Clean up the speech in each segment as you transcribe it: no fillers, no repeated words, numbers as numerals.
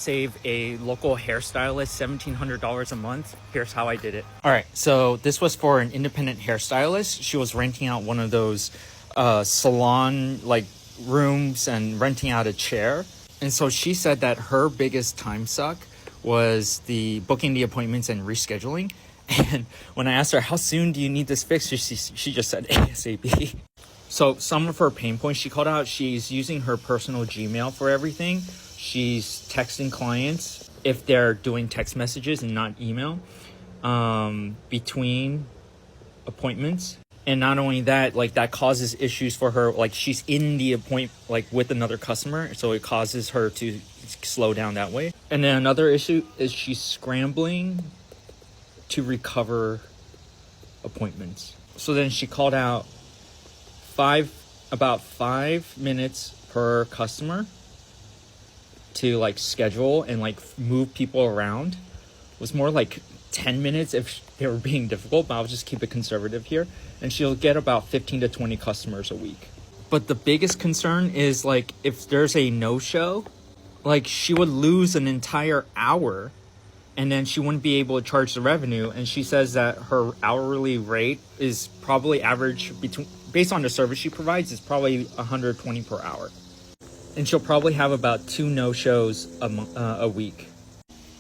Save a local hairstylist $1,700 a month. Here's how I did it. All right, so this was for an independent hairstylist. She was renting out one of those salon like rooms and renting out a chair. And so she said that her biggest time suck was the booking the appointments and rescheduling. And when I asked her, how soon do you need this fixed? She just said ASAP. So some of her pain points she called out, she's using her personal Gmail for everything. She's texting clients if they're doing text messages and not email between appointments. And not only that, like that causes issues for her. Like she's in the appointment like with another customer, so it causes her to slow down that way. And then another issue is she's scrambling to recover appointments. So then she called out about 5 minutes per customer to like schedule and like move people around. It was more like 10 minutes if they were being difficult, but I'll just keep it conservative here. And she'll get about 15 to 20 customers a week. But the biggest concern is like if there's a no-show, like she would lose an entire hour and then she wouldn't be able to charge the revenue. And she says that her hourly rate is probably average based on the service she provides, is probably $120 per hour. And she'll probably have about 2 no-shows a week.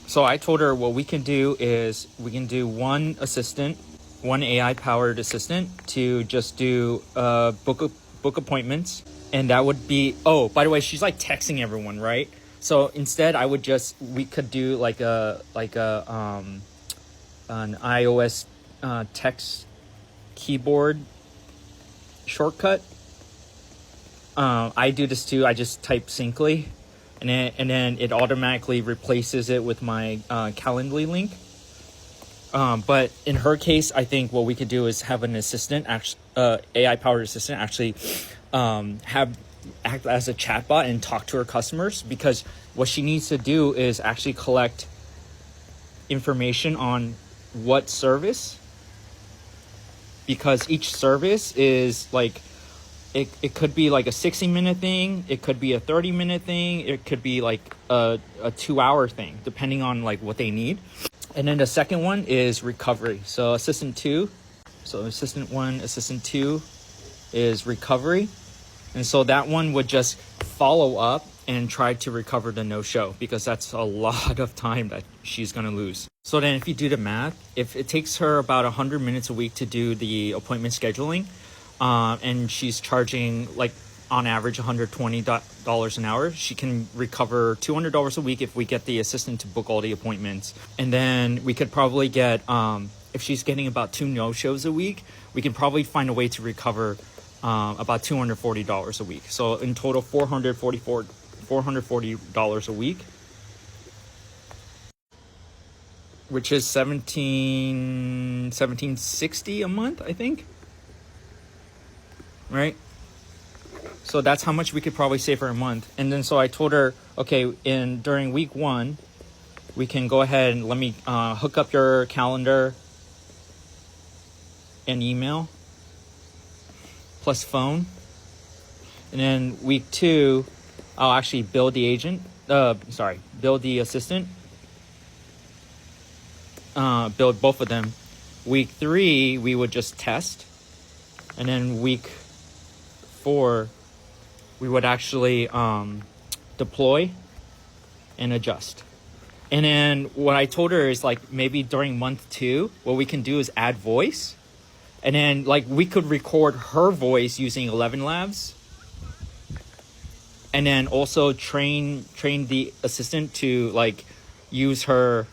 So I told her what we can do is we can do one AI-powered assistant to just do book appointments. And that would be, oh, by the way, she's like texting everyone, right? So instead we could do like an iOS text keyboard shortcut. I do this too. I just type Syncly, and then it automatically replaces it with my Calendly link. But in her case, I think what we could do is have an assistant, AI-powered assistant, actually act as a chatbot and talk to her customers, because what she needs to do is actually collect information on what service, because each service is like, it could be like a 60-minute thing, it could be a 30-minute thing, it could be like a 2-hour thing, depending on like what they need. And then the second one is recovery. So assistant 1, assistant 2 is recovery. And so that one would just follow up and try to recover the no-show, because that's a lot of time that she's going to lose. So then if you do the math, if it takes her about 100 minutes a week to do the appointment scheduling, and she's charging like on average $120 an hour, she can recover $200 a week if we get the assistant to book all the appointments. And then we could probably get, if she's getting about 2 no-shows a week, we can probably find a way to recover about $240 a week. So in total, $440 a week, which is $1760 a month, I think. Right? So that's how much we could probably save her a month. And then so I told her, okay, during week 1, we can go ahead and let me hook up your calendar and email plus phone. And then week 2, I'll actually build the assistant. Build both of them. Week 3, we would just test. And then week 4, we would actually deploy and adjust. And then what I told her is like maybe during month 2, what we can do is add voice. And then like we could record her voice using 11 Labs. And then also train the assistant to like use her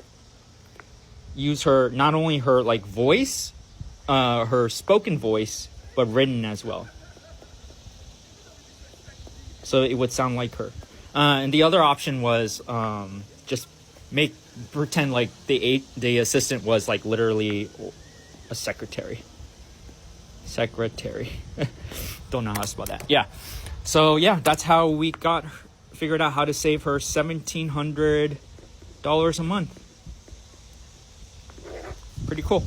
not only her like voice, her spoken voice, but written as well. So it would sound like her. And the other option was just pretend like the assistant was like literally a secretary. Don't know how to spell that. Yeah. So yeah, that's how we figured out how to save her $1,700 a month. Pretty cool.